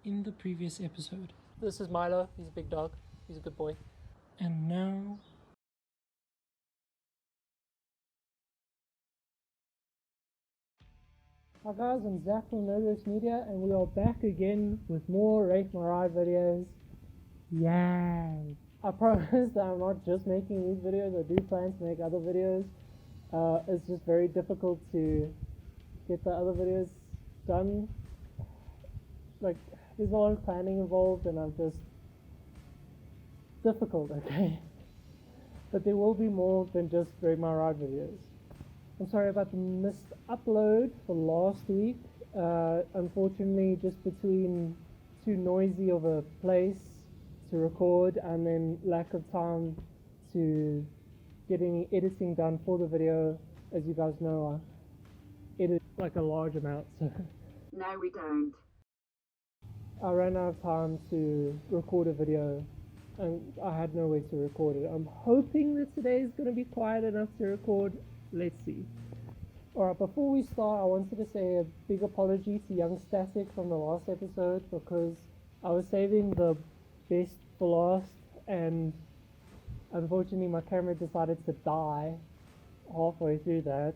in the previous episode. This is Milo. He's a big dog. He's a good boy. And now... Hi guys, I'm Zach from Nervous Media, and we are back again with more Rate My Ride videos. Yay! I promise that I'm not just making these videos. I do plan to make other videos. It's just very difficult to get the other videos done. Like, there's a lot of planning involved, and I'm just difficult, okay? But there will be more than just Rate My Ride videos. I'm sorry about the missed upload for last week. Unfortunately, just between too noisy of a place to record and then lack of time to get any editing done for the video. As you guys know, I edit like a large amount, so No, we don't. I ran out of time to record a video and I had no way to record it. I'm hoping that today is going to be quiet enough to record. Let's see. Alright, before we start, I wanted to say a big apology to Young Static from the last episode, because I was saving the best for last and unfortunately my camera decided to die halfway through that,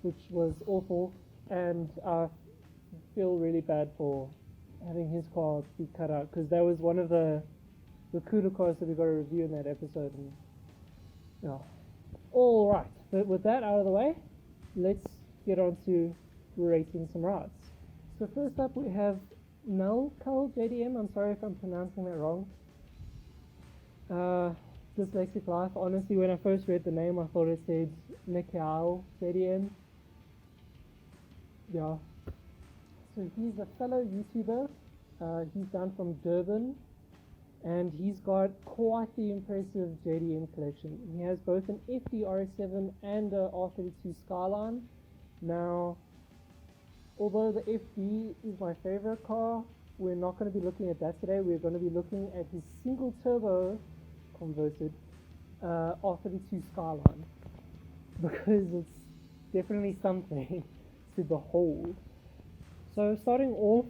which was awful, and I feel really bad for having his car be cut out, because that was one of the cooler cars that we got to review in that episode. And yeah. Alright, but with that out of the way, let's get on to rating some rides. So first up we have Melkel JDM. I'm sorry if I'm pronouncing that wrong. Dyslexic Life. Honestly, when I first read the name, I thought it said Melkel JDM. Yeah. So he's a fellow YouTuber. He's down from Durban, and he's got quite the impressive JDM collection. He has both an FD RS7 and a R32 Skyline. Now, although the FD is my favorite car, we're not going to be looking at that today. We're going to be looking at his single turbo converted R32 Skyline, because it's definitely something to behold. So starting off,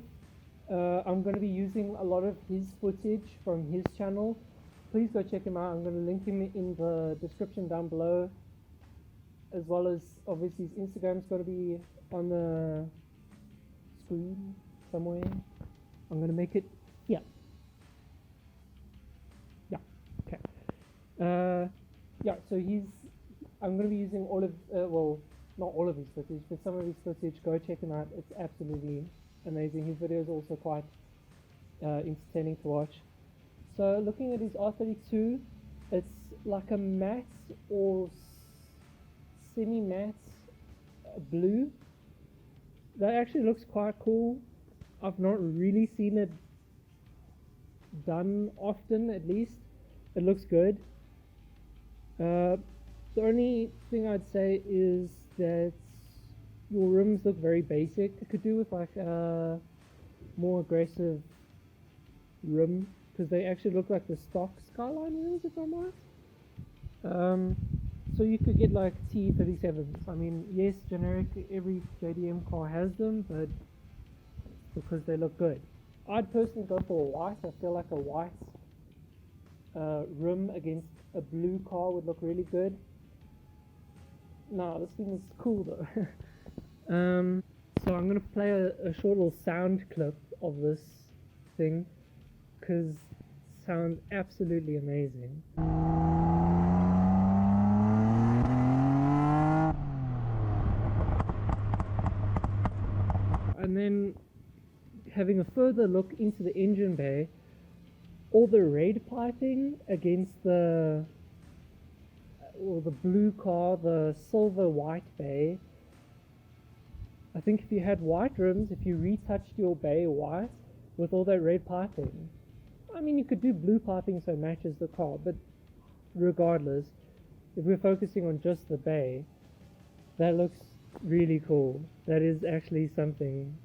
I'm going to be using a lot of his footage from his channel. Please go check him out. I'm going to link him in the description down below, as well as obviously his Instagram's going to be on the screen somewhere. I'm going to make it here. Yeah, okay. Yeah, so I'm going to be using all of, well, not all of his footage, but some of his footage. Go check him out. It's absolutely amazing. His video is also quite entertaining to watch. So looking at his R32, it's like a matte or semi-matte blue. That actually looks quite cool. I've not really seen it done often, at least. It looks good. The only thing I'd say is that your rims look very basic. It could do with like a more aggressive rim, because they actually look like the stock Skyline rims, if I'm right. So you could get like T37s. I mean, yes, generic, every JDM car has them, but because they look good. I'd personally go for a white. I feel like a white rim against a blue car would look really good. No, this thing is cool though. So I'm going to play a short little sound clip of this thing, because it sounds absolutely amazing. And then having a further look into the engine bay, all the red piping against the blue car, the silver white bay. I think if you had white rims, if you retouched your bay white with all that red piping, I mean, you could do blue piping so it matches the car, but regardless, if we're focusing on just the bay, that looks really cool. That is actually something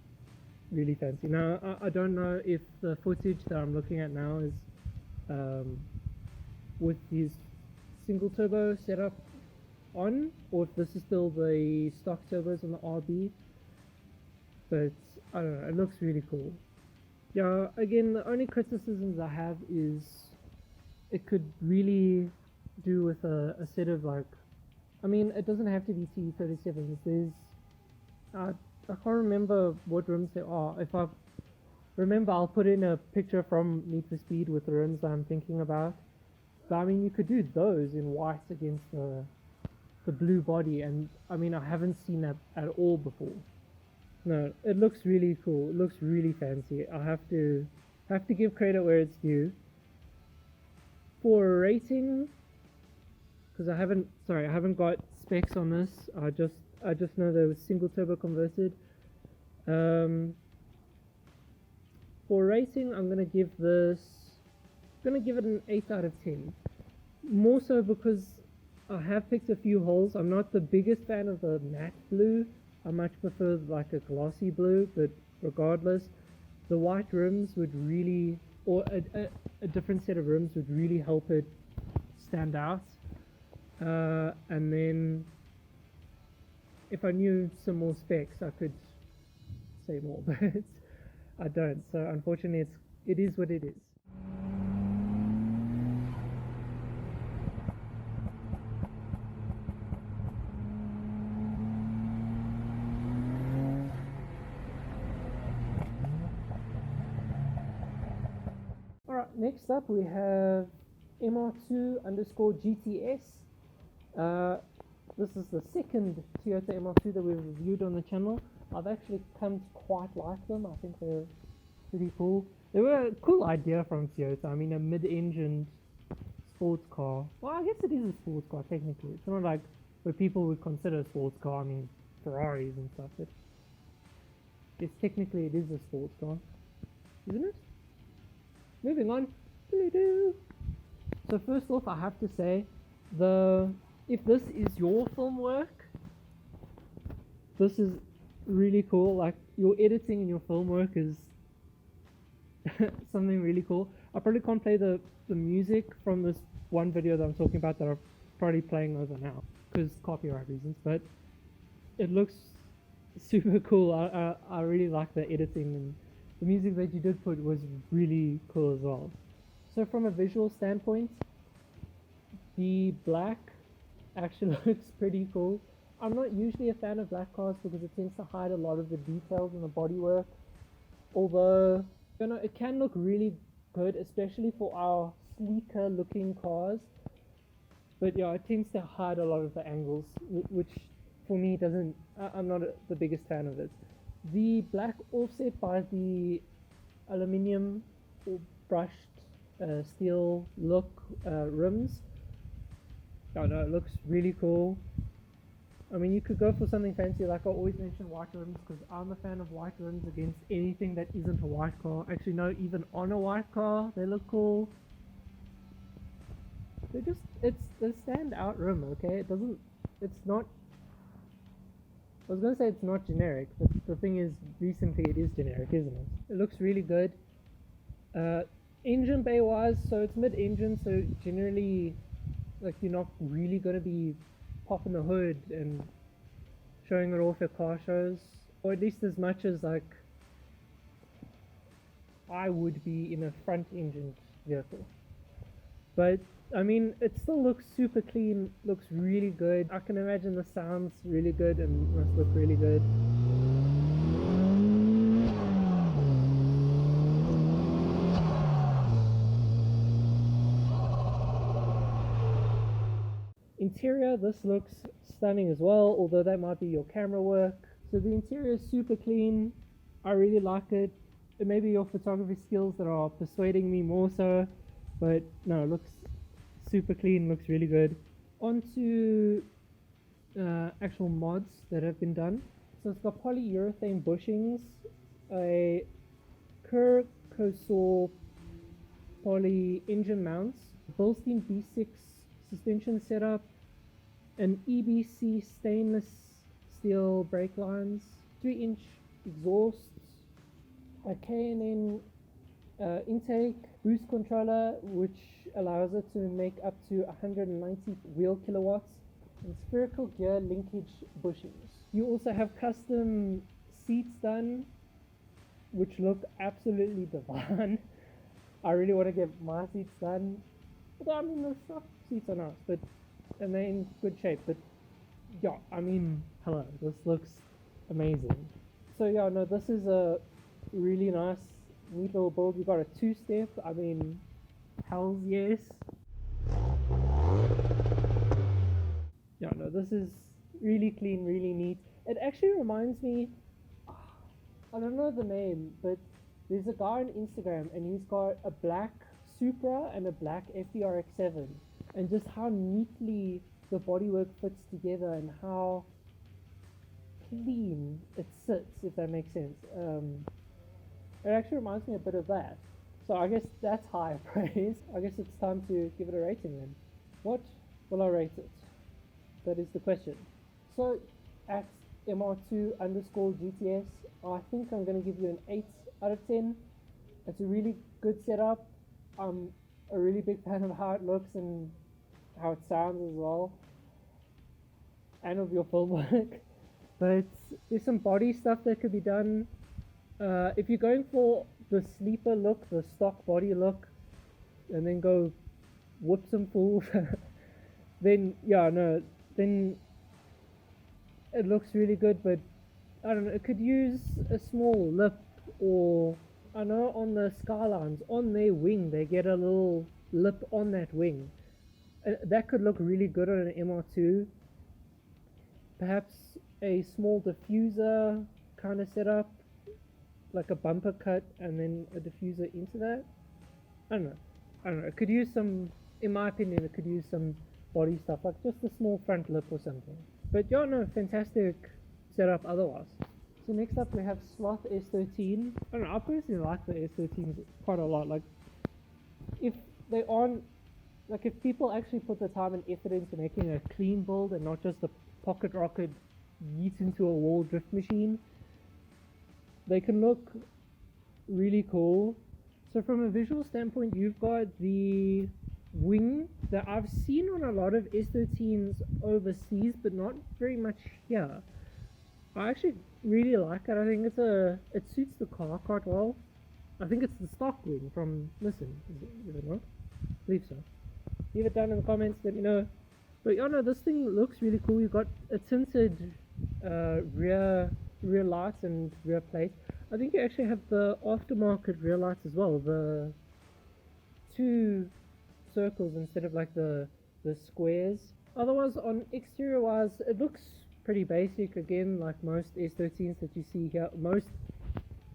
really fancy. Now, I don't know if the footage that I'm looking at now is with his single turbo setup on, or if this is still the stock turbos on the RB, but I don't know, it looks really cool. Yeah, again, the only criticisms I have is it could really do with a set of like, I mean, it doesn't have to be T37s. There's, I can't remember what rims there are. If I remember, I'll put in a picture from Need for Speed with the rims that I'm thinking about. But I mean, you could do those in white against the blue body, and I mean, I haven't seen that at all before. No, it looks really cool. It looks really fancy. I have to give credit where it's due. For rating, because I haven't got specs on this. I just know they were single turbo converted. For rating, I'm gonna give it an 8 out of 10. More so because I have picked a few holes. I'm not the biggest fan of the matte blue. I much prefer like a glossy blue, but regardless, the white rims would really, or a different set of rims would really help it stand out. And then if I knew some more specs, I could say more, but I don't. So unfortunately, it is what it is. Alright, next up we have MR2 underscore GTS. This is the second Toyota MR2 that we've reviewed on the channel. I've actually come to quite like them. I think they're pretty cool. They were a cool idea from Toyota. I mean, a mid-engined sports car. Well, I guess it is a sports car technically. It's not like what people would consider a sports car. I mean, Ferraris and stuff. But it's technically it is a sports car, isn't it? Moving on. So first off, I have to say, if this is your film work, this is really cool. Like, your editing and your film work is something really cool. I probably can't play the music from this one video that I'm talking about that I'm probably playing over now because copyright reasons, but it looks super cool. I really like the editing, and the music that you did put was really cool as well. So from a visual standpoint, the black actually looks pretty cool. I'm not usually a fan of black cars because it tends to hide a lot of the details in the bodywork. Although, you know, it can look really good, especially for our sleeker looking cars. But yeah, it tends to hide a lot of the angles, which for me doesn't, I'm not the biggest fan of it. The black offset by the aluminium or brushed steel look rims, I don't know, it looks really cool. I mean, you could go for something fancy, like I always mention white rims, because I'm a fan of white rims against anything that isn't a white car. Actually, no, even on a white car, they look cool. It's the standout rim, okay? It's not, I was going to say it's not generic, but the thing is, recently it is generic, isn't it? It looks really good. Engine bay wise, so it's mid-engine, so generally, like, you're not really going to be popping the hood and showing it off at car shows, or at least as much as like I would be in a front-engined vehicle. But I mean, it still looks super clean, looks really good. I can imagine the sounds really good and must look really good. Interior, this looks stunning as well, although that might be your camera work. So the interior is super clean. I really like it. It may be your photography skills that are persuading me more so, but no, it looks super clean, looks really good. On to actual mods that have been done. So it's got polyurethane bushings, a Kerkosol poly engine mounts, Bilstein B6 suspension setup, an EBC stainless steel brake lines, 3-inch exhausts, a K&N intake, boost controller which allows it to make up to 190 wheel kilowatts, and spherical gear linkage bushings. You also have custom seats done which look absolutely divine. I really want to get my seats done. But I mean, the stock seats are nice, and they're in good shape. But yeah, I mean, hello, this looks amazing. So yeah, no, this is a really nice, neat little build. We got a 2-step. I mean, hells yes. Yeah, no, this is really clean, really neat. It actually reminds me, I don't know the name, but there's a guy on Instagram and he's got a black Supra and a black FDRX7, and just how neatly the bodywork fits together and how clean it sits, if that makes sense. It actually reminds me a bit of that. So I guess that's high praise. I guess it's time to give it a rating then. What will I rate it? That is the question. So at MR2 underscore GTS, I think I'm going to give you an 8 out of 10. It's a really good setup. I'm a really big fan of how it looks and how it sounds as well, and of your film work. But there's some body stuff that could be done. If you're going for the sleeper look, the stock body look, and then go whip some fools, then yeah, no, then it looks really good. But I don't know, it could use a small lip, or I know on the Skylines, on their wing, they get a little lip on that wing. That could look really good on an MR2. Perhaps a small diffuser kind of setup, like a bumper cut and then a diffuser into that. I don't know. It could use some, in my opinion, it could use some body stuff, like just a small front lip or something. But yeah, no, fantastic setup otherwise. So next up we have Sloth S13. I don't know, I personally like the S13s quite a lot. Like, if they aren't, like if people actually put the time and effort into making a clean build and not just a pocket rocket yeet into a wall drift machine, they can look really cool. So from a visual standpoint, you've got the wing that I've seen on a lot of S13s overseas, but not very much here. I actually really like it. I think it suits the car quite well. I think it's the stock wing from Nissan, is it not? I believe so. Leave it down in the comments, let me know. But yeah, no, this thing looks really cool. You've got a tinted rear lights and rear plate. I think you actually have the aftermarket rear lights as well, the 2 circles instead of like the squares. Otherwise, on exterior wise, it looks pretty basic again, like most S13s that you see here. Most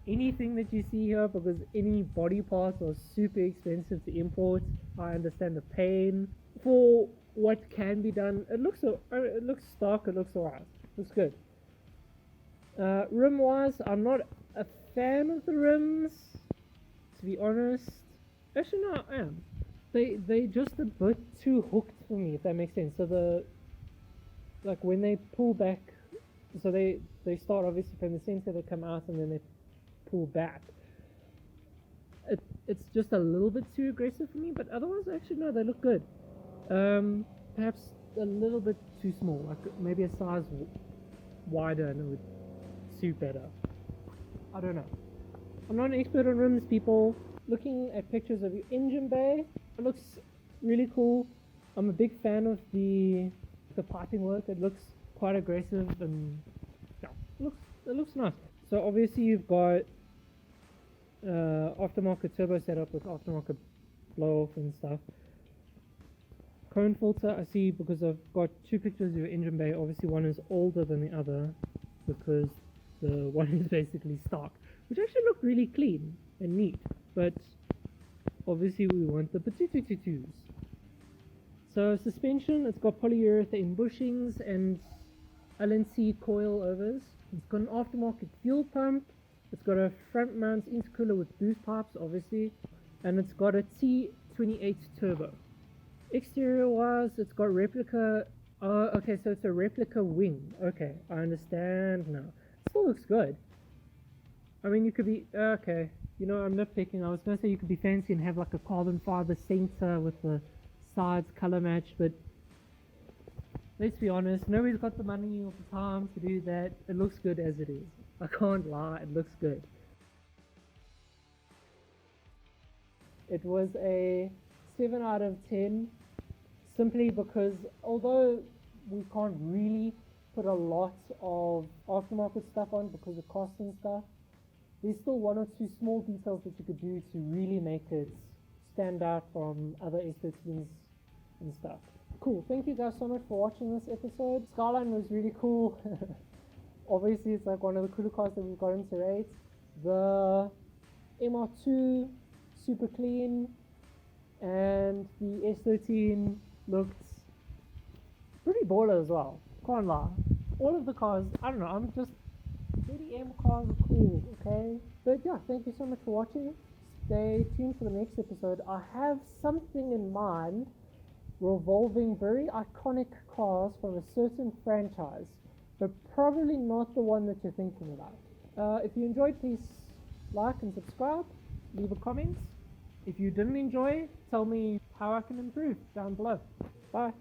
anything that you see here, because any body parts are super expensive to import. I understand the pain. For what can be done, it looks stock, it looks alright, looks good. Rim wise, I'm not a fan of the rims, to be honest. Actually no, I am. They just a bit too hooked for me, if that makes sense. So like when they pull back, so they start obviously from the center, they come out and then they pull back. It's just a little bit too aggressive for me, but otherwise actually no, they look good. Perhaps a little bit too small, like maybe a size wider and it would suit better. I don't know. I'm not an expert on rims, people. Looking at pictures of your engine bay, it looks really cool. I'm a big fan of the piping work. It looks quite aggressive and yeah, it looks nice. So obviously you've got aftermarket turbo setup with aftermarket blow off and stuff. Cone filter, I see, because I've got 2 pictures of your engine bay. Obviously one is older than the other because the one is basically stock, which actually look really clean and neat, but obviously we want the patootoos. So suspension, it's got polyurethane bushings and LNC coilovers. It's got an aftermarket fuel pump. It's got a front mount intercooler with boost pipes, obviously, and it's got a T28 turbo. Exterior wise, it's got replica. Oh, okay, so it's a replica wing. Okay, I understand now. It still looks good. I mean, you could be okay. You know, I'm nitpicking. I was gonna say you could be fancy and have like a carbon fiber center with the sides color matched, but let's be honest, nobody's got the money or the time to do that. It looks good as it is. I can't lie, it looks good. It was a 7 out of 10, simply because although we can't really put a lot of aftermarket stuff on because of cost and stuff, there's still one or two small details that you could do to really make it stand out from other S13s and stuff. Cool, thank you guys so much for watching this episode. Skyline was really cool. Obviously it's like one of the cooler cars that we've got into race. The MR2, super clean, and the S13 looked pretty baller as well, can't lie. All of the cars, I don't know, I'm just, JDM cars are cool, okay? But yeah, thank you so much for watching. Stay tuned for the next episode. I have something in mind revolving very iconic cars from a certain franchise, but probably not the one that you're thinking about. If you enjoyed, please like and subscribe, leave a comment. If you didn't enjoy, tell me how I can improve down below. Bye.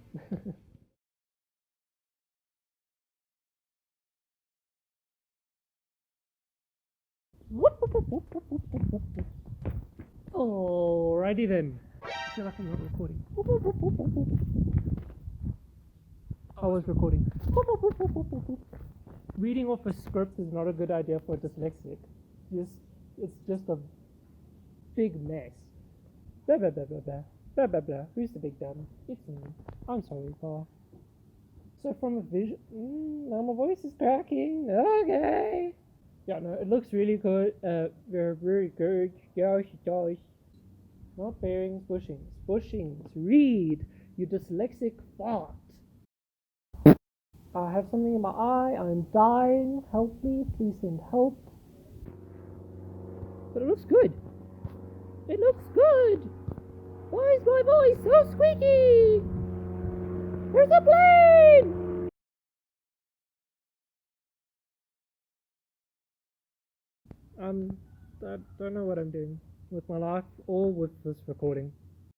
Alrighty then. I feel like I'm not recording. I was recording. Reading off a script is not a good idea for a dyslexic. It's just a big mess. Blah blah blah blah blah. Blah blah blah. Who's the big dumb? It's me. I'm sorry, Paul. So from a vision, now my voice is cracking. Okay. Yeah, no, it looks really good. Very, very good. Gosh, gosh. Not bearings, bushings. Bushings. Read, you dyslexic fart. I have something in my eye. I'm dying. Help me. Please send help. But it looks good. It looks good. Why is my voice so squeaky? There's a plane! I don't know what I'm doing with my life or with this recording.